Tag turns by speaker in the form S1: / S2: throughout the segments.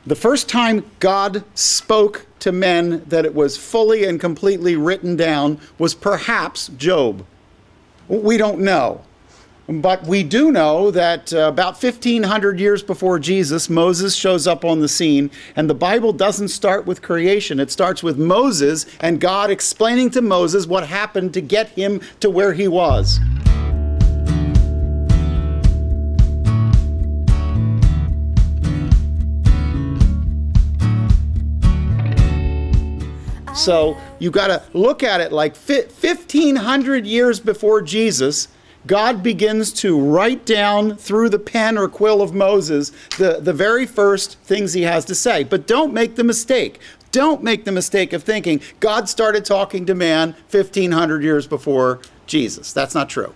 S1: The first time God spoke to men that it was fully and completely written down was perhaps Job. We don't know. But we do know that about 1,500 years before Jesus, Moses shows up on the scene, and the Bible doesn't start with creation. It starts with Moses and God explaining to Moses what happened to get him to where he was. So you got to look at it like 1,500 years before Jesus, God begins to write down through the pen or quill of Moses the very first things he has to say. But don't make the mistake. Don't make the mistake of thinking God started talking to man 1,500 years before Jesus. That's not true.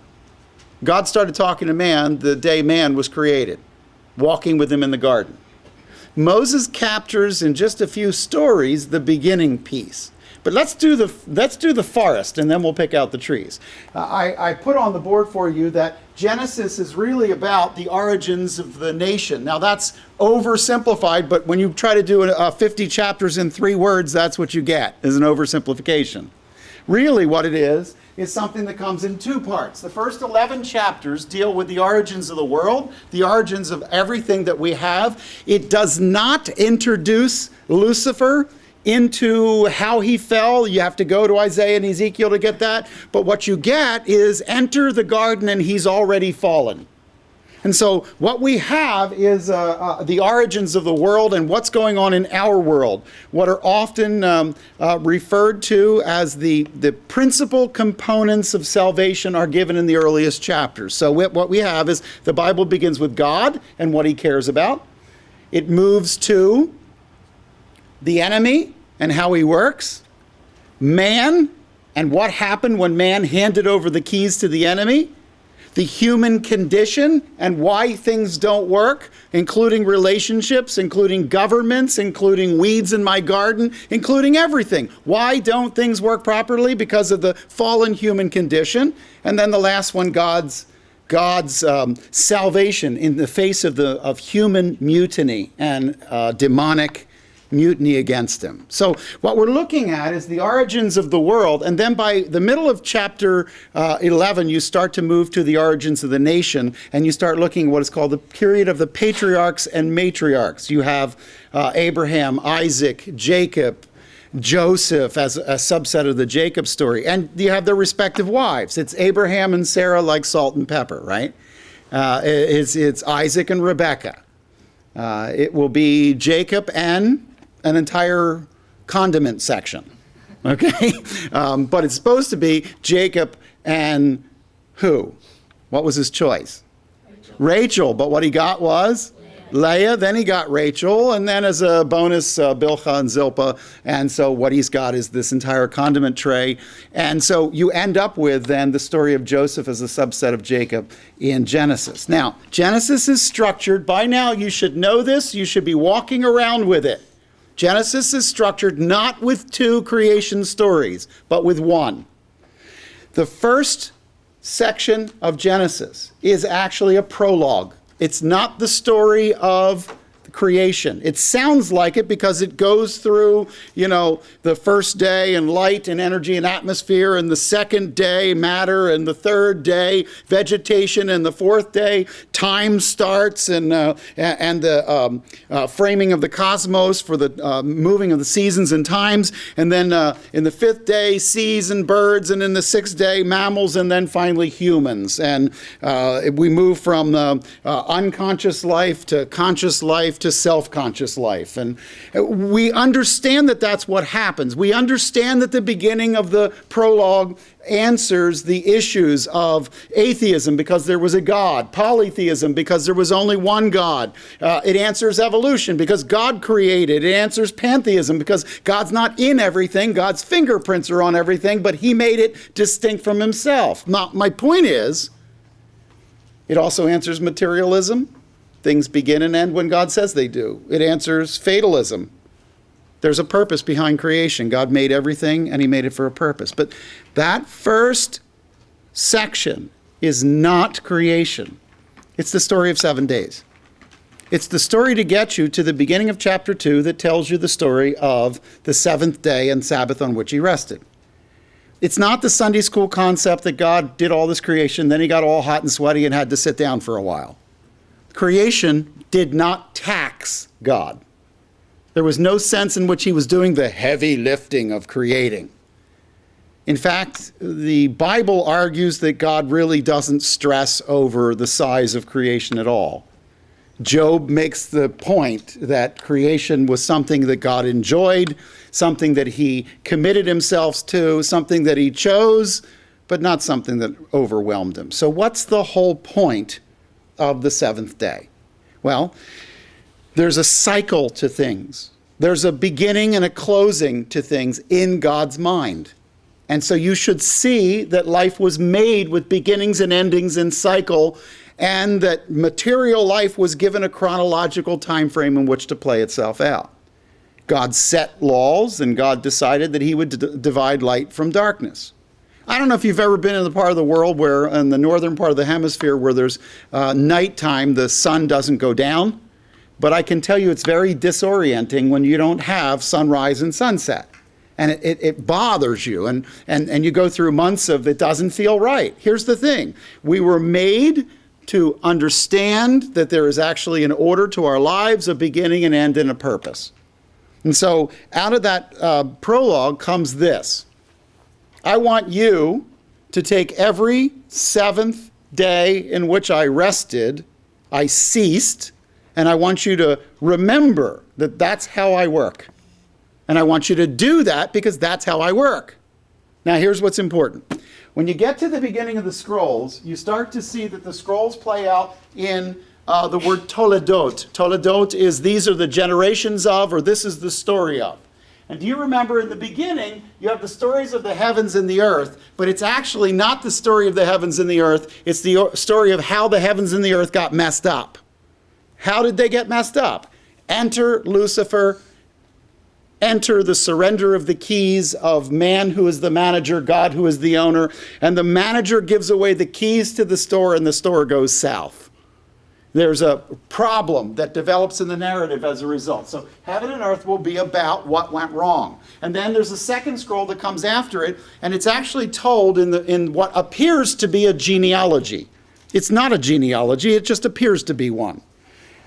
S1: God started talking to man the day man was created, walking with him in the garden. Moses captures in just a few stories the beginning piece. But let's do the forest, and then we'll pick out the trees. I put on the board for you that Genesis is really about the origins of the nation. Now that's oversimplified, but when you try to do 50 chapters in 3 words, that's what you get, is an oversimplification. Really what it is something that comes in 2 parts. The first 11 chapters deal with the origins of the world, the origins of everything that we have. It does not introduce Lucifer into how he fell. You have to go to Isaiah and Ezekiel to get that. But what you get is enter the garden and he's already fallen. And so what we have is the origins of the world and what's going on in our world, what are often referred to as the principal components of salvation are given in the earliest chapters. So what we have is the Bible begins with God and what he cares about. It moves to the enemy and how he works, man and what happened when man handed over the keys to the enemy, the human condition and why things don't work, including relationships, including governments, including weeds in my garden, including everything. Why don't things work properly? Because of the fallen human condition. And then the last one, God's salvation in the face of human mutiny and demonic mutiny against him. So what we're looking at is the origins of the world, and then by the middle of chapter 11, you start to move to the origins of the nation, and you start looking at what is called the period of the patriarchs and matriarchs. You have Abraham, Isaac, Jacob, Joseph as a subset of the Jacob story, and you have their respective wives. It's Abraham and Sarah like salt and pepper, right? It's Isaac and Rebekah. It will be Jacob and an entire condiment section, okay? But it's supposed to be Jacob and who? What was his choice? Rachel, but what he got was Leah, then he got Rachel, and then as a bonus, Bilhah and Zilpah, and so what he's got is this entire condiment tray. And so you end up with then the story of Joseph as a subset of Jacob in Genesis. Now, Genesis is structured, by now you should know this, you should be walking around with it. Genesis is structured not with 2 creation stories, but with 1. The first section of Genesis is actually a prologue. It's not the story of creation. It sounds like it because it goes through, the first day and light and energy and atmosphere, and the second day matter, and the third day vegetation, and the fourth day time starts, and the framing of the cosmos for the moving of the seasons and times, and then in the 5th day seas and birds, and in the 6th day mammals, and then finally humans. And we move from unconscious life to conscious life to self-conscious life. And we understand that that's what happens. We understand that the beginning of the prologue answers the issues of atheism because there was a God, polytheism because there was only one God. It answers evolution because God created. It answers pantheism because God's not in everything. God's fingerprints are on everything, but he made it distinct from himself. Now, my point is, it also answers materialism. Things begin and end when God says they do. It answers fatalism. There's a purpose behind creation. God made everything and he made it for a purpose. But that first section is not creation. It's the story of 7 days. It's the story to get you to the beginning of chapter 2 that tells you the story of the seventh day and Sabbath on which he rested. It's not the Sunday school concept that God did all this creation, then he got all hot and sweaty and had to sit down for a while. Creation did not tax God. There was no sense in which he was doing the heavy lifting of creating. In fact, the Bible argues that God really doesn't stress over the size of creation at all. Job makes the point that creation was something that God enjoyed, something that he committed himself to, something that he chose, but not something that overwhelmed him. So what's the whole point of the seventh day? Well, there's a cycle to things. There's a beginning and a closing to things in God's mind. And so you should see that life was made with beginnings and endings in cycle, and that material life was given a chronological time frame in which to play itself out. God set laws, and God decided that he would divide light from darkness. I don't know if you've ever been in the part of the world where, in the northern part of the hemisphere, where there's nighttime, the sun doesn't go down. But I can tell you it's very disorienting when you don't have sunrise and sunset. And it bothers you, and you go through months of it doesn't feel right. Here's the thing. We were made to understand that there is actually an order to our lives, a beginning, an end, and a purpose. And so out of that prologue comes this. I want you to take every seventh day in which I rested, I ceased, and I want you to remember that that's how I work. And I want you to do that because that's how I work. Now, here's what's important. When you get to the beginning of the scrolls, you start to see that the scrolls play out in the word toledot. Toledot is these are the generations of, or this is the story of. And do you remember in the beginning, you have the stories of the heavens and the earth, but it's actually not the story of the heavens and the earth. It's the story of how the heavens and the earth got messed up. How did they get messed up? Enter Lucifer. Enter the surrender of the keys of man who is the manager, God who is the owner, and the manager gives away the keys to the store and the store goes south. There's a problem that develops in the narrative as a result. So heaven and earth will be about what went wrong. And then there's a second scroll that comes after it, and it's actually told in what appears to be a genealogy. It's not a genealogy, it just appears to be one.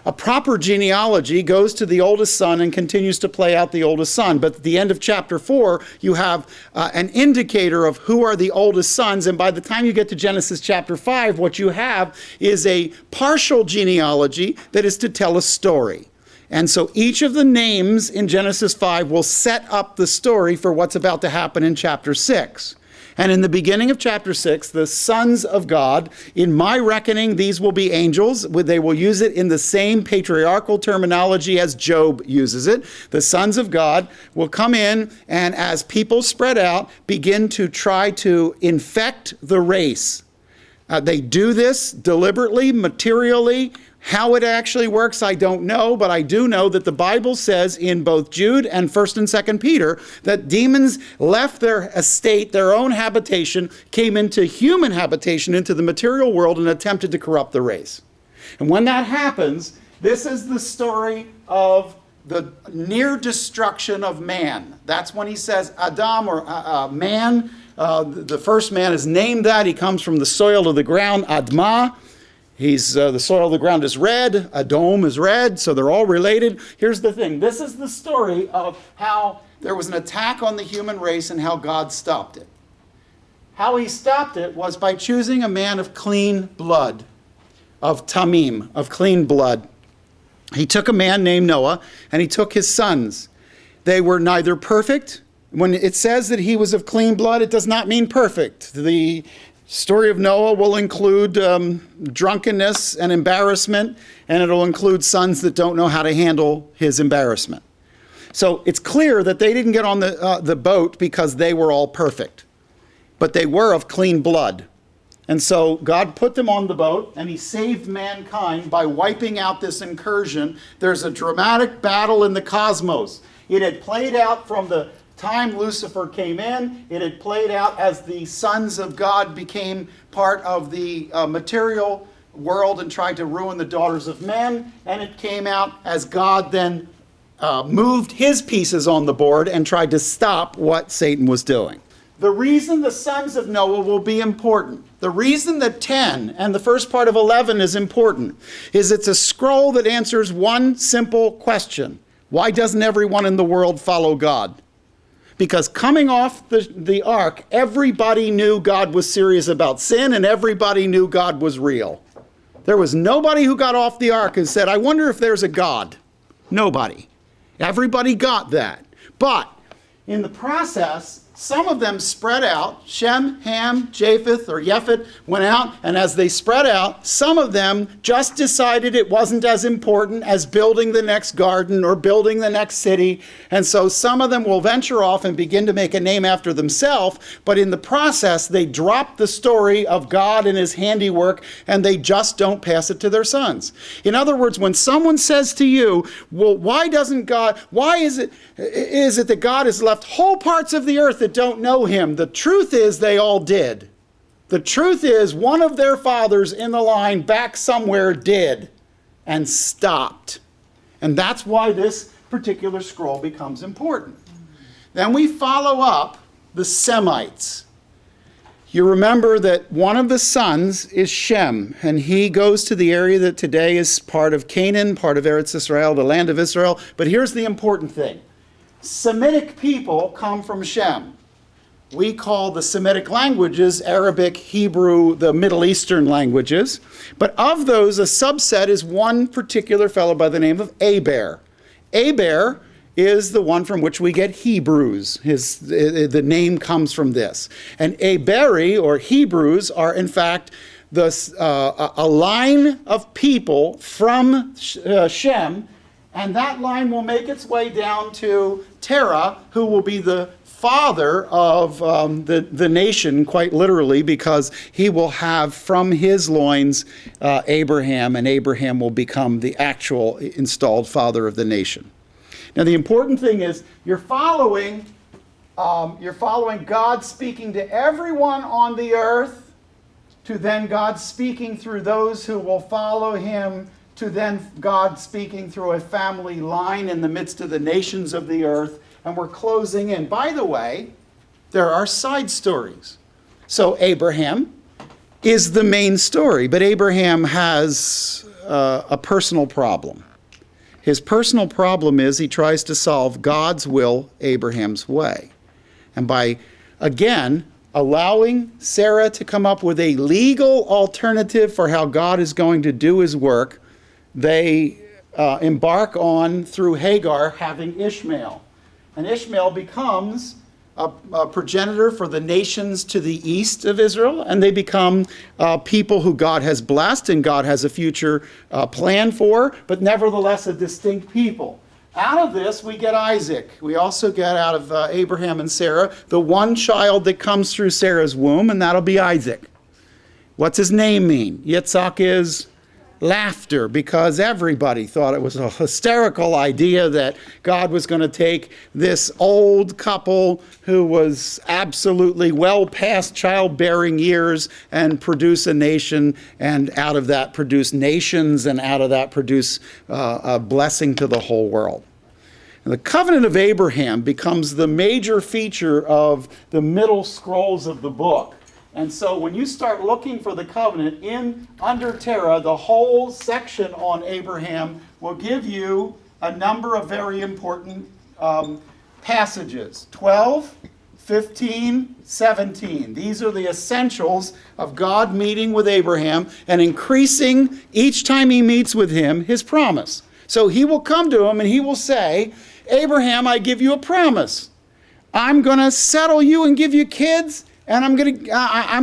S1: A proper genealogy goes to the oldest son and continues to play out the oldest son. But at the end of chapter 4, you have an indicator of who are the oldest sons. And by the time you get to Genesis chapter 5, what you have is a partial genealogy that is to tell a story. And so each of the names in Genesis 5 will set up the story for what's about to happen in chapter 6. And in the beginning of chapter 6, the sons of God, in my reckoning, these will be angels. They will use it in the same patriarchal terminology as Job uses it. The sons of God will come in and, as people spread out, begin to try to infect the race. They do this deliberately, materially. How it actually works, I don't know, but I do know that the Bible says in both Jude and 1st and 2nd Peter that demons left their estate, their own habitation, came into human habitation, into the material world, and attempted to corrupt the race. And when that happens, this is the story of the near destruction of man. That's when he says Adam, or man. The first man is named that. He comes from the soil of the ground, Admah. The soil of the ground is red, Adom is red, so they're all related. Here's the thing. This is the story of how there was an attack on the human race and how God stopped it. How he stopped it was by choosing a man of clean blood, of tamim, of clean blood. He took a man named Noah, and he took his sons. They were neither perfect. When it says that he was of clean blood, it does not mean perfect. The story of Noah will include drunkenness and embarrassment, and it'll include sons that don't know how to handle his embarrassment. So it's clear that they didn't get on the boat because they were all perfect, but they were of clean blood. And so God put them on the boat, and he saved mankind by wiping out this incursion. There's a dramatic battle in the cosmos. It had played out from the time Lucifer came in. It had played out as the sons of God became part of the material world and tried to ruin the daughters of men, and it came out as God then moved his pieces on the board and tried to stop what Satan was doing. The reason the sons of Noah will be important, the reason that 10 and the first part of 11 is important, is it's a scroll that answers one simple question. Why doesn't everyone in the world follow God? Because coming off the ark, everybody knew God was serious about sin and everybody knew God was real. There was nobody who got off the ark and said, I wonder if there's a God. Nobody. Everybody got that. But in the process, some of them spread out. Shem, Ham, Japheth, or Yephet went out, and as they spread out, some of them just decided it wasn't as important as building the next garden or building the next city. And so some of them will venture off and begin to make a name after themselves, but in the process, they drop the story of God and his handiwork, and they just don't pass it to their sons. In other words, when someone says to you, well, why is it that God has left whole parts of the earth that don't know him? The truth is they all did. The truth is one of their fathers in the line back somewhere did and stopped. And that's why this particular scroll becomes important. Then we follow up the Semites. You remember that one of the sons is Shem, and he goes to the area that today is part of Canaan, part of Eretz Israel, the land of Israel. But here's the important thing. Semitic people come from Shem. We call the Semitic languages Arabic, Hebrew, the Middle Eastern languages. But of those, a subset is one particular fellow by the name of Aber. Aber is the one from which we get Hebrews. The name comes from this. And Aberi, or Hebrews, are in fact a line of people from Shem, and that line will make its way down to Terah, who will be the father of the nation, quite literally, because he will have from his loins Abraham, and Abraham will become the actual installed father of the nation. Now, the important thing is you're following God speaking to everyone on the earth, to then God speaking through those who will follow him, to then God speaking through a family line in the midst of the nations of the earth, and we're closing in. By the way, there are side stories. So Abraham is the main story, but Abraham has a personal problem. His personal problem is he tries to solve God's will Abraham's way. And by, again, allowing Sarah to come up with a legal alternative for how God is going to do his work, they embark on, through Hagar, having Ishmael. And Ishmael becomes a progenitor for the nations to the east of Israel, and they become people who God has blessed and God has a future plan for, but nevertheless a distinct people. Out of this, we get Isaac. We also get out of Abraham and Sarah the one child that comes through Sarah's womb, and that'll be Isaac. What's his name mean? Yitzhak is laughter, because everybody thought it was a hysterical idea that God was going to take this old couple who was absolutely well past childbearing years and produce a nation, and out of that produce nations, and out of that produce a blessing to the whole world. And the covenant of Abraham becomes the major feature of the middle scrolls of the book. And so when you start looking for the covenant under Terah, the whole section on Abraham will give you a number of very important passages. 12, 15, 17. These are the essentials of God meeting with Abraham and increasing each time he meets with him his promise. So he will come to him and he will say, Abraham, I give you a promise. I'm going to settle you and give you kids. And I'm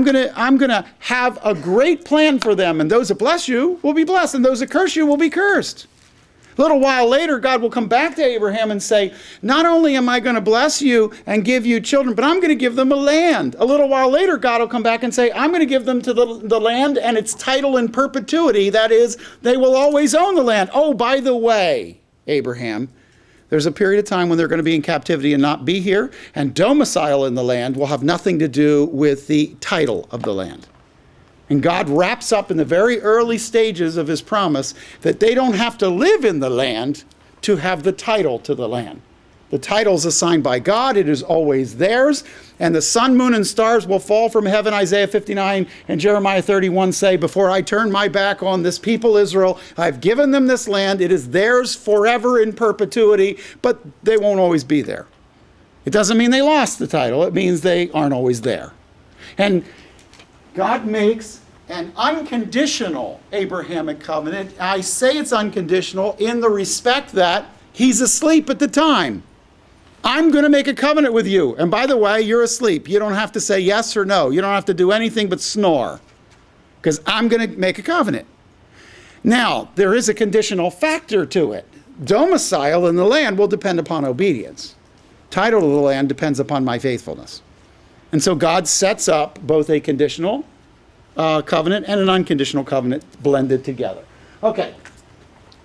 S1: gonna have a great plan for them. And those that bless you will be blessed, and those that curse you will be cursed. A little while later, God will come back to Abraham and say, not only am I going to bless you and give you children, but I'm going to give them a land. A little while later, God will come back and say, I'm going to give them to the land and its title in perpetuity. That is, they will always own the land. Oh, by the way, Abraham, there's a period of time when they're going to be in captivity and not be here, and domicile in the land will have nothing to do with the title of the land. And God wraps up in the very early stages of his promise that they don't have to live in the land to have the title to the land. The title is assigned by God. It is always theirs. And the sun, moon, and stars will fall from heaven, Isaiah 59 and Jeremiah 31 say, before I turn my back on this people Israel, I've given them this land. It is theirs forever in perpetuity, but they won't always be there. It doesn't mean they lost the title. It means they aren't always there. And God makes an unconditional Abrahamic covenant. I say it's unconditional in the respect that he's asleep at the time. I'm going to make a covenant with you. And by the way, you're asleep. You don't have to say yes or no. You don't have to do anything but snore, because I'm going to make a covenant. Now, there is a conditional factor to it. Domicile in the land will depend upon obedience. Title to the land depends upon my faithfulness. And so God sets up both a conditional covenant and an unconditional covenant blended together. Okay.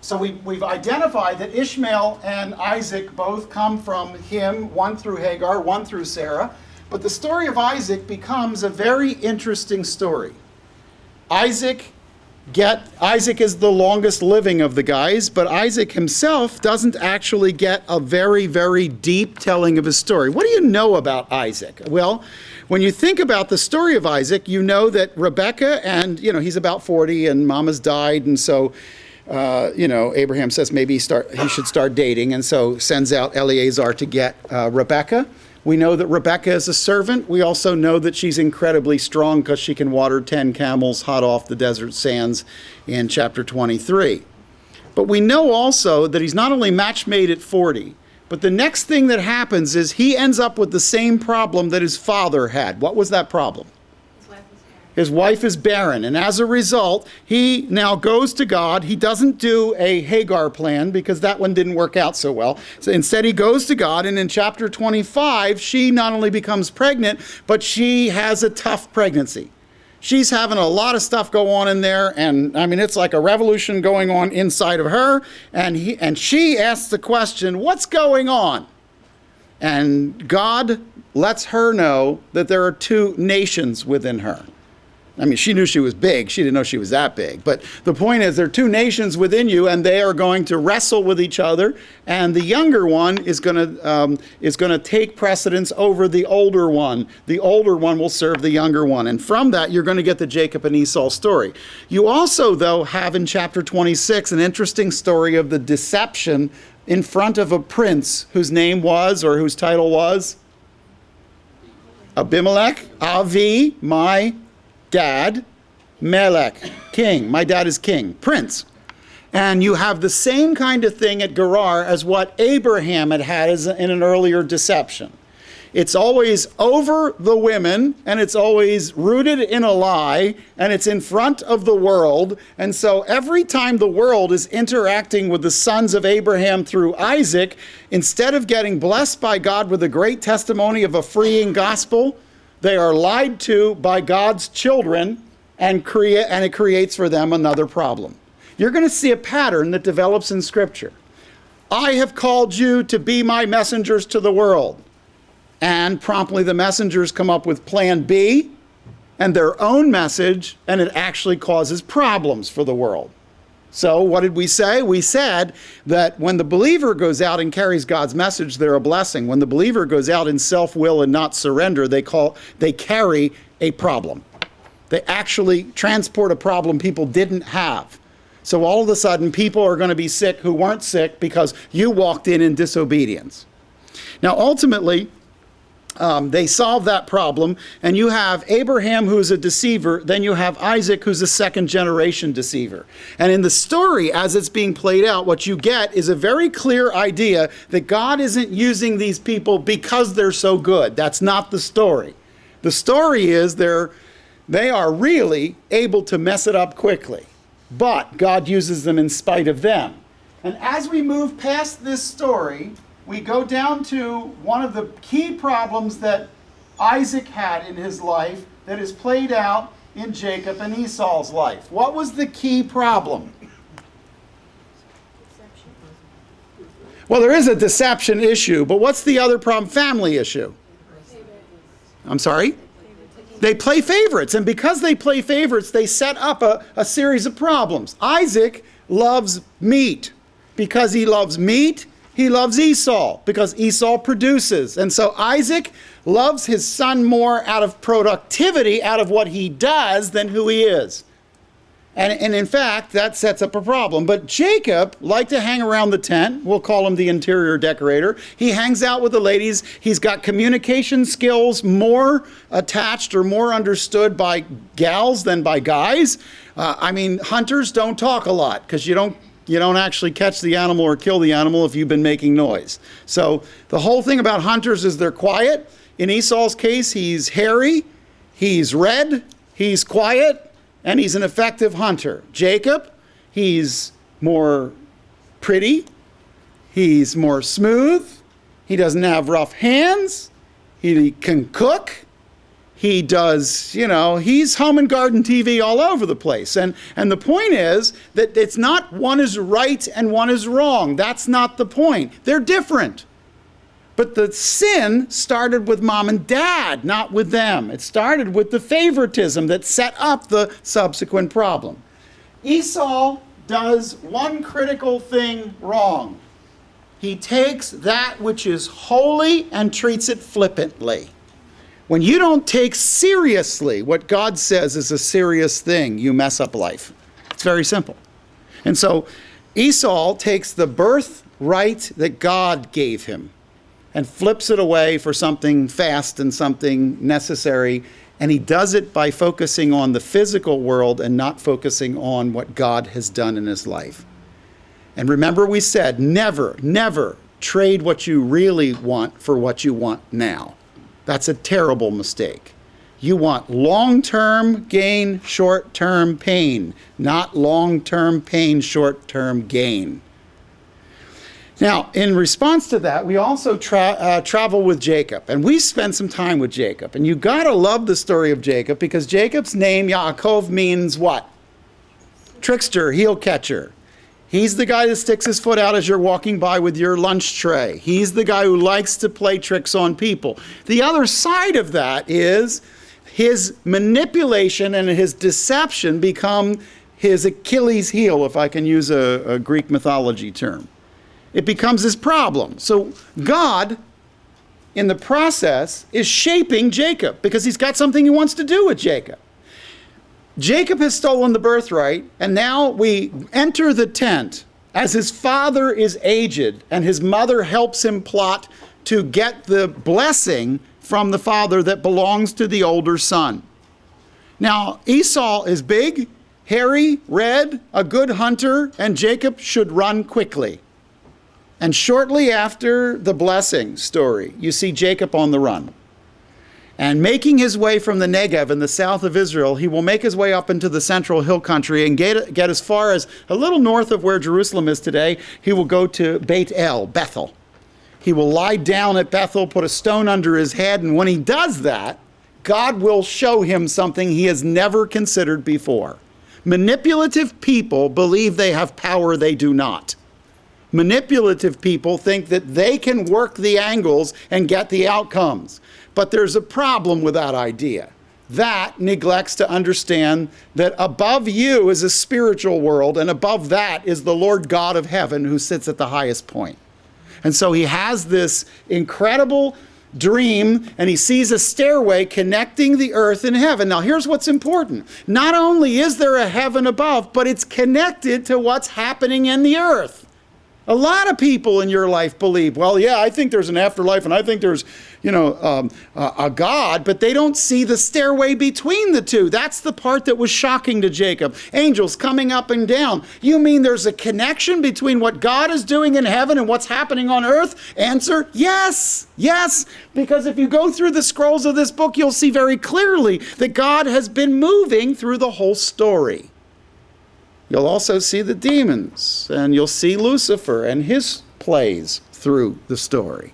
S1: So we've identified that Ishmael and Isaac both come from him, one through Hagar, one through Sarah. But the story of Isaac becomes a very interesting story. Isaac is the longest living of the guys, but Isaac himself doesn't actually get a very, very deep telling of his story. What do you know about Isaac? Well, when you think about the story of Isaac, you know that Rebekah, and he's about 40 and mama's died, and so Abraham says maybe he should start dating, and so sends out Eliezer to get Rebekah. We know that Rebekah is a servant. We also know that she's incredibly strong because she can water 10 camels hot off the desert sands in chapter 23. But we know also that he's not only match made at 40, but the next thing that happens is he ends up with the same problem that his father had. What was that problem? His wife is barren, and as a result, he now goes to God. He doesn't do a Hagar plan because that one didn't work out so well. So instead, he goes to God, and in chapter 25, she not only becomes pregnant, but she has a tough pregnancy. She's having a lot of stuff go on in there, and it's like a revolution going on inside of her, and she asks the question, what's going on? And God lets her know that there are two nations within her. She knew she was big. She didn't know she was that big. But the point is, there are two nations within you, and they are going to wrestle with each other. And the younger one is going to take precedence over the older one. The older one will serve the younger one. And from that, you're going to get the Jacob and Esau story. You also, though, have in chapter 26 an interesting story of the deception in front of a prince whose name was, or whose title was, Abimelech, Avi, my dad, Melech, king. My dad is king, prince. And you have the same kind of thing at Gerar as what Abraham had in an earlier deception. It's always over the women, and it's always rooted in a lie, and it's in front of the world. And so every time the world is interacting with the sons of Abraham through Isaac, instead of getting blessed by God with a great testimony of a freeing gospel, they are lied to by God's children, and it creates for them another problem. You're going to see a pattern that develops in Scripture. I have called you to be my messengers to the world. And promptly the messengers come up with plan B and their own message, and it actually causes problems for the world. So what did we say? We said that when the believer goes out and carries God's message, they're a blessing. When the believer goes out in self-will and not surrender, they carry a problem. They actually transport a problem people didn't have. So all of a sudden, people are going to be sick who weren't sick because you walked in disobedience. Now, ultimately, they solve that problem, and you have Abraham, who's a deceiver, then you have Isaac, who's a second-generation deceiver. And in the story, as it's being played out, what you get is a very clear idea that God isn't using these people because they're so good. That's not the story. The story is they are really able to mess it up quickly, but God uses them in spite of them. And as we move past this story, we go down to one of the key problems that Isaac had in his life that is played out in Jacob and Esau's life. What was the key problem? Well, there is a deception issue, but what's the other problem? Family issue. I'm sorry? they play favorites. And because they play favorites, they set up a series of problems. Isaac loves meat. Because he loves meat, he loves Esau, because Esau produces. And so Isaac loves his son more out of productivity, out of what he does, than who he is. And in fact, that sets up a problem. But Jacob liked to hang around the tent. We'll call him the interior decorator. He hangs out with the ladies. He's got communication skills more attached or more understood by gals than by guys. Hunters don't talk a lot because you don't actually catch the animal or kill the animal if you've been making noise. So the whole thing about hunters is they're quiet. In Esau's case, he's hairy, he's red, he's quiet, and he's an effective hunter. Jacob, he's more pretty, he's more smooth, he doesn't have rough hands, he can cook, he does, he's home and garden TV all over the place. And the point is that it's not one is right and one is wrong. That's not the point. They're different. But the sin started with mom and dad, not with them. It started with the favoritism that set up the subsequent problem. Esau does one critical thing wrong. He takes that which is holy and treats it flippantly. When you don't take seriously what God says is a serious thing, you mess up life. It's very simple. And so Esau takes the birthright that God gave him and flips it away for something fast and something necessary. And he does it by focusing on the physical world and not focusing on what God has done in his life. And remember, we said, never, never trade what you really want for what you want now. That's a terrible mistake. You want long-term gain, short-term pain, not long-term pain, short-term gain. Now, in response to that, we also travel with Jacob, and we spend some time with Jacob. And you gotta love the story of Jacob, because Jacob's name, Yaakov, means what? Trickster, heel catcher. He's the guy that sticks his foot out as you're walking by with your lunch tray. He's the guy who likes to play tricks on people. The other side of that is his manipulation and his deception become his Achilles heel, if I can use a Greek mythology term. It becomes his problem. So God, in the process, is shaping Jacob because he's got something he wants to do with Jacob. Jacob has stolen the birthright, and now we enter the tent as his father is aged, and his mother helps him plot to get the blessing from the father that belongs to the older son. Now, Esau is big, hairy, red, a good hunter, and Jacob should run quickly. And shortly after the blessing story, you see Jacob on the run. And making his way from the Negev in the south of Israel, he will make his way up into the central hill country and get as far as a little north of where Jerusalem is today. He will go to Beit El, Bethel. He will lie down at Bethel, put a stone under his head, and when he does that, God will show him something he has never considered before. Manipulative people believe they have power they do not. Manipulative people think that they can work the angles and get the outcomes. But there's a problem with that idea. That neglects to understand that above you is a spiritual world, and above that is the Lord God of heaven who sits at the highest point. And so he has this incredible dream, and he sees a stairway connecting the earth and heaven. Now here's what's important. Not only is there a heaven above, but it's connected to what's happening in the earth. A lot of people in your life believe, well, yeah, I think there's an afterlife and I think there's, a God, but they don't see the stairway between the two. That's the part that was shocking to Jacob. Angels coming up and down. You mean there's a connection between what God is doing in heaven and what's happening on earth? Answer, yes, yes. Because if you go through the scrolls of this book, you'll see very clearly that God has been moving through the whole story. You'll also see the demons, and you'll see Lucifer and his plays through the story.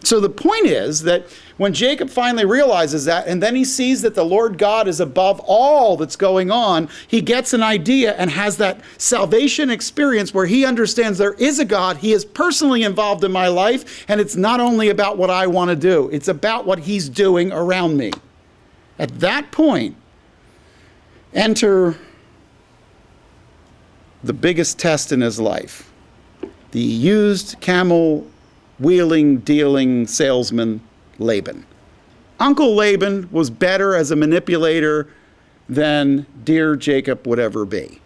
S1: So the point is that when Jacob finally realizes that, and then he sees that the Lord God is above all that's going on, he gets an idea and has that salvation experience where he understands there is a God, he is personally involved in my life, and it's not only about what I want to do, it's about what he's doing around me. At that point, enter the biggest test in his life. The used camel wheeling, dealing salesman, Laban. Uncle Laban was better as a manipulator than dear Jacob would ever be.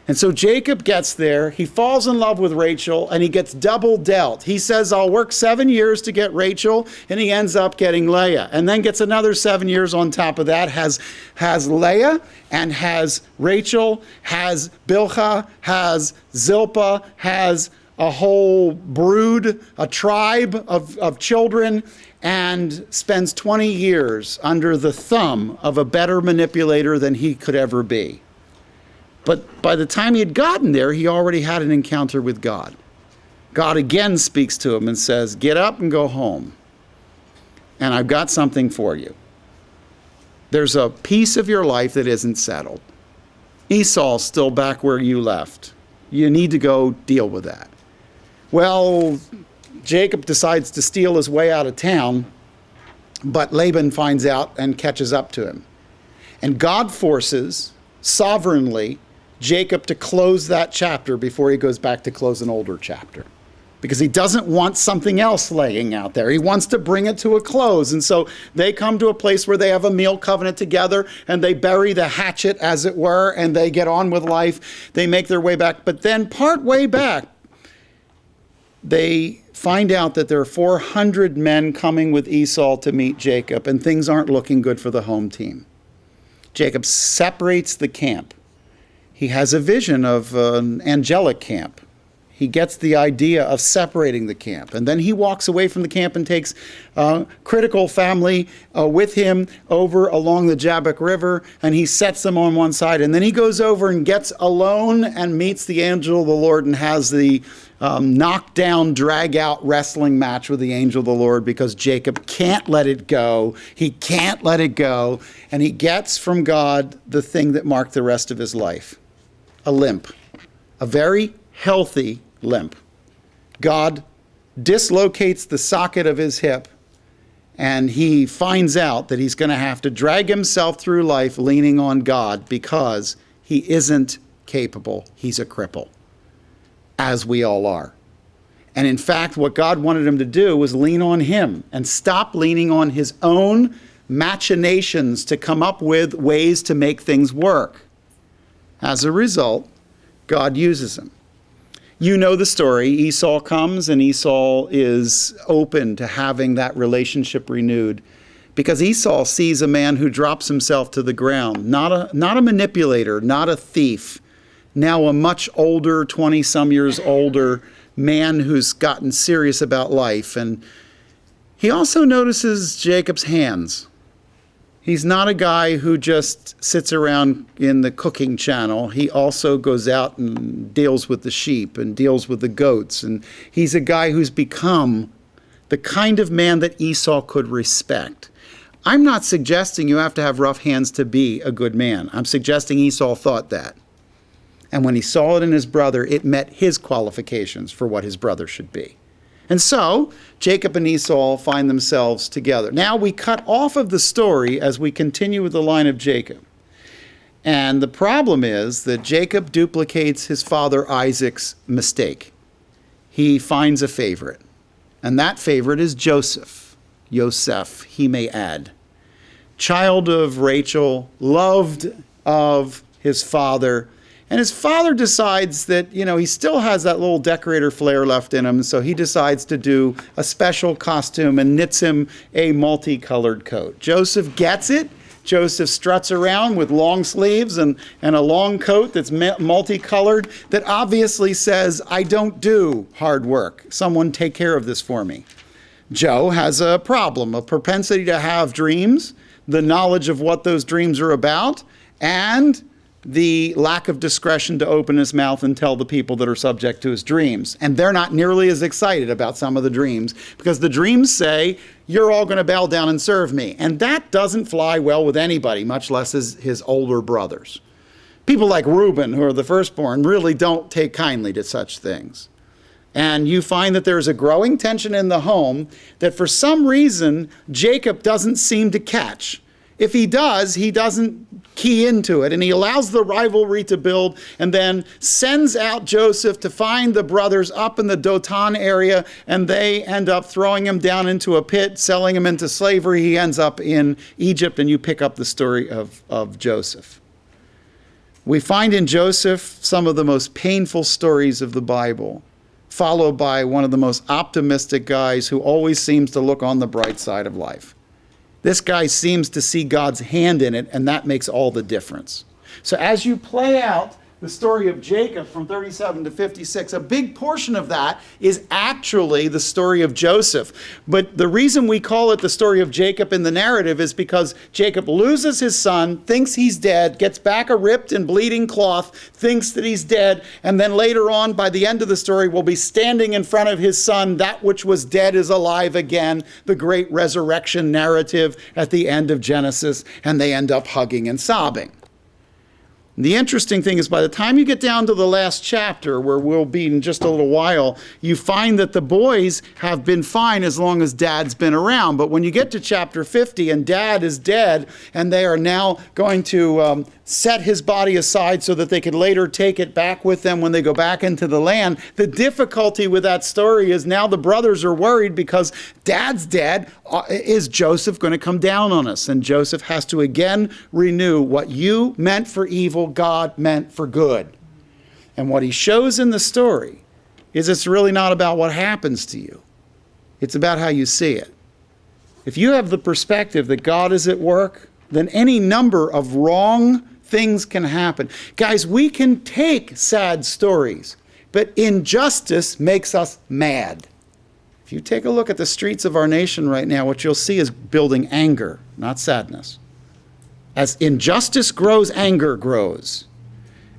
S1: And so Jacob gets there, he falls in love with Rachel, and he gets double dealt. He says, I'll work 7 years to get Rachel, and he ends up getting Leah. And then gets another 7 years on top of that, has Leah, and has Rachel, has Bilhah, has Zilpah, has a whole brood, a tribe of children, and spends 20 years under the thumb of a better manipulator than he could ever be. But by the time he had gotten there, he already had an encounter with God. God again speaks to him and says, get up and go home. And I've got something for you. There's a piece of your life that isn't settled. Esau's still back where you left. You need to go deal with that. Well, Jacob decides to steal his way out of town, but Laban finds out and catches up to him. And God forces, sovereignly, Jacob to close that chapter before he goes back to close an older chapter. Because he doesn't want something else laying out there. He wants to bring it to a close. And so they come to a place where they have a meal covenant together, and they bury the hatchet, as it were, and they get on with life. They make their way back. But then part way back, they find out that there are 400 men coming with Esau to meet Jacob, and things aren't looking good for the home team. Jacob separates the camp. He has a vision of an angelic camp. He gets the idea of separating the camp. And then he walks away from the camp and takes critical family with him over along the Jabbok River, and he sets them on one side. And then he goes over and gets alone and meets the angel of the Lord and has the knockdown, drag-out wrestling match with the angel of the Lord, because Jacob can't let it go. He can't let it go. And he gets from God the thing that marked the rest of his life, a limp, a very healthy limp. God dislocates the socket of his hip, and he finds out that he's going to have to drag himself through life leaning on God because he isn't capable. He's a cripple, as we all are. And in fact, what God wanted him to do was lean on him and stop leaning on his own machinations to come up with ways to make things work. As a result, God uses him. You know the story. Esau comes, and Esau is open to having that relationship renewed, because Esau sees a man who drops himself to the ground, not a manipulator, not a thief, now a much older, 20-some years older man who's gotten serious about life. And he also notices Jacob's hands. He's not a guy who just sits around in the cooking channel. He also goes out and deals with the sheep and deals with the goats. And he's a guy who's become the kind of man that Esau could respect. I'm not suggesting you have to have rough hands to be a good man. I'm suggesting Esau thought that. And when he saw it in his brother, it met his qualifications for what his brother should be. And so Jacob and Esau find themselves together. Now we cut off of the story as we continue with the line of Jacob. And the problem is that Jacob duplicates his father Isaac's mistake. He finds a favorite. And that favorite is Joseph. Yosef, he may add. Child of Rachel, loved of his father. And his father decides that, he still has that little decorator flair left in him, so he decides to do a special costume and knits him a multicolored coat. Joseph gets it. Joseph struts around with long sleeves and a long coat that's multicolored that obviously says, I don't do hard work. Someone take care of this for me. Joe has a problem, a propensity to have dreams, the knowledge of what those dreams are about, and the lack of discretion to open his mouth and tell the people that are subject to his dreams. And they're not nearly as excited about some of the dreams, because the dreams say, you're all going to bow down and serve me. And that doesn't fly well with anybody, much less his older brothers. People like Reuben, who are the firstborn, really don't take kindly to such things. And you find that there's a growing tension in the home that for some reason Jacob doesn't seem to catch. If he does, he doesn't key into it, and he allows the rivalry to build, and then sends out Joseph to find the brothers up in the Dothan area, and they end up throwing him down into a pit, selling him into slavery. He ends up in Egypt, and you pick up the story of Joseph. We find in Joseph some of the most painful stories of the Bible, followed by one of the most optimistic guys who always seems to look on the bright side of life. This guy seems to see God's hand in it, and that makes all the difference. So as you play out the story of Jacob from 37 to 56, a big portion of that is actually the story of Joseph. But the reason we call it the story of Jacob in the narrative is because Jacob loses his son, thinks he's dead, gets back a ripped and bleeding cloth, thinks that he's dead, and then later on, by the end of the story, will be standing in front of his son. That which was dead is alive again, the great resurrection narrative at the end of Genesis, and they end up hugging and sobbing. The interesting thing is, by the time you get down to the last chapter, where we'll be in just a little while, you find that the boys have been fine as long as Dad's been around. But when you get to chapter 50 and Dad is dead, and they are now going to set his body aside so that they can later take it back with them when they go back into the land, the difficulty with that story is now the brothers are worried because Dad's dead. Is Joseph going to come down on us? And Joseph has to again renew what you meant for evil, God meant for good. And what he shows in the story is it's really not about what happens to you. It's about how you see it. If you have the perspective that God is at work, then any number of wrong things can happen. Guys, we can take sad stories, but injustice makes us mad. If you take a look at the streets of our nation right now, what you'll see is building anger, not sadness. As injustice grows, anger grows.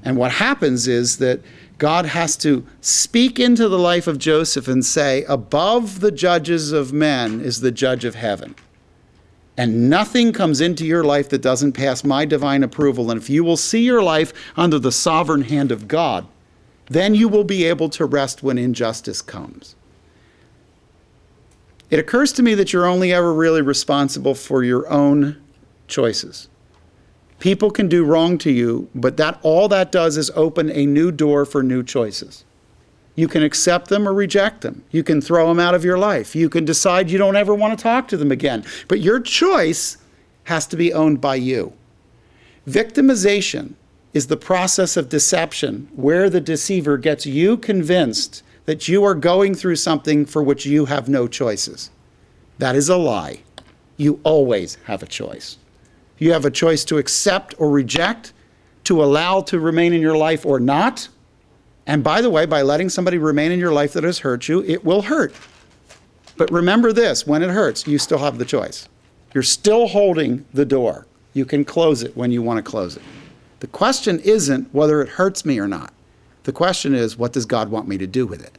S1: And what happens is that God has to speak into the life of Joseph and say, above the judges of men is the judge of heaven. And nothing comes into your life that doesn't pass my divine approval. And if you will see your life under the sovereign hand of God, then you will be able to rest when injustice comes. It occurs to me that you're only ever really responsible for your own choices. People can do wrong to you, but all that does is open a new door for new choices. You can accept them or reject them. You can throw them out of your life. You can decide you don't ever want to talk to them again. But your choice has to be owned by you. Victimization is the process of deception where the deceiver gets you convinced that you are going through something for which you have no choices. That is a lie. You always have a choice. You have a choice to accept or reject, to allow to remain in your life or not. And by the way, by letting somebody remain in your life that has hurt you, it will hurt. But remember this, when it hurts, you still have the choice. You're still holding the door. You can close it when you want to close it. The question isn't whether it hurts me or not. The question is, what does God want me to do with it?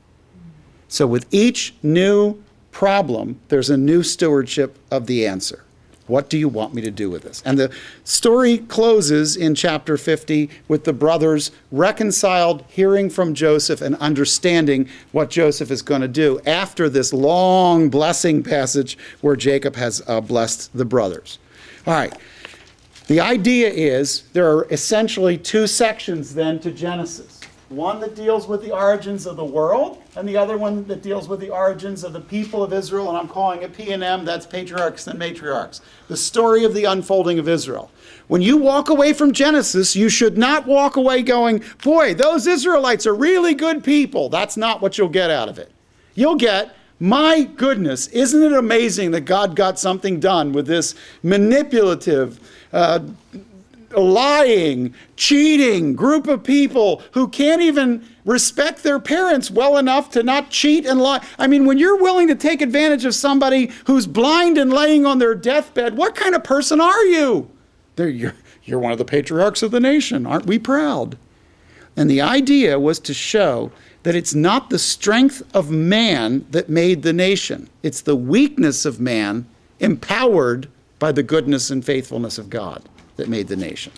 S1: So with each new problem, there's a new stewardship of the answer. What do you want me to do with this? And the story closes in chapter 50 with the brothers reconciled, hearing from Joseph and understanding what Joseph is going to do after this long blessing passage where Jacob has blessed the brothers. All right. The idea is there are essentially two sections then to Genesis. One that deals with the origins of the world, and the other one that deals with the origins of the people of Israel, and I'm calling it P&M, that's patriarchs and matriarchs. The story of the unfolding of Israel. When you walk away from Genesis, you should not walk away going, boy, those Israelites are really good people. That's not what you'll get out of it. You'll get, my goodness, isn't it amazing that God got something done with this manipulative, lying, cheating group of people who can't even respect their parents well enough to not cheat and lie. I mean, when you're willing to take advantage of somebody who's blind and laying on their deathbed, what kind of person are you? You're one of the patriarchs of the nation. Aren't we proud? And the idea was to show that it's not the strength of man that made the nation. It's the weakness of man empowered by the goodness and faithfulness of God that made the nation.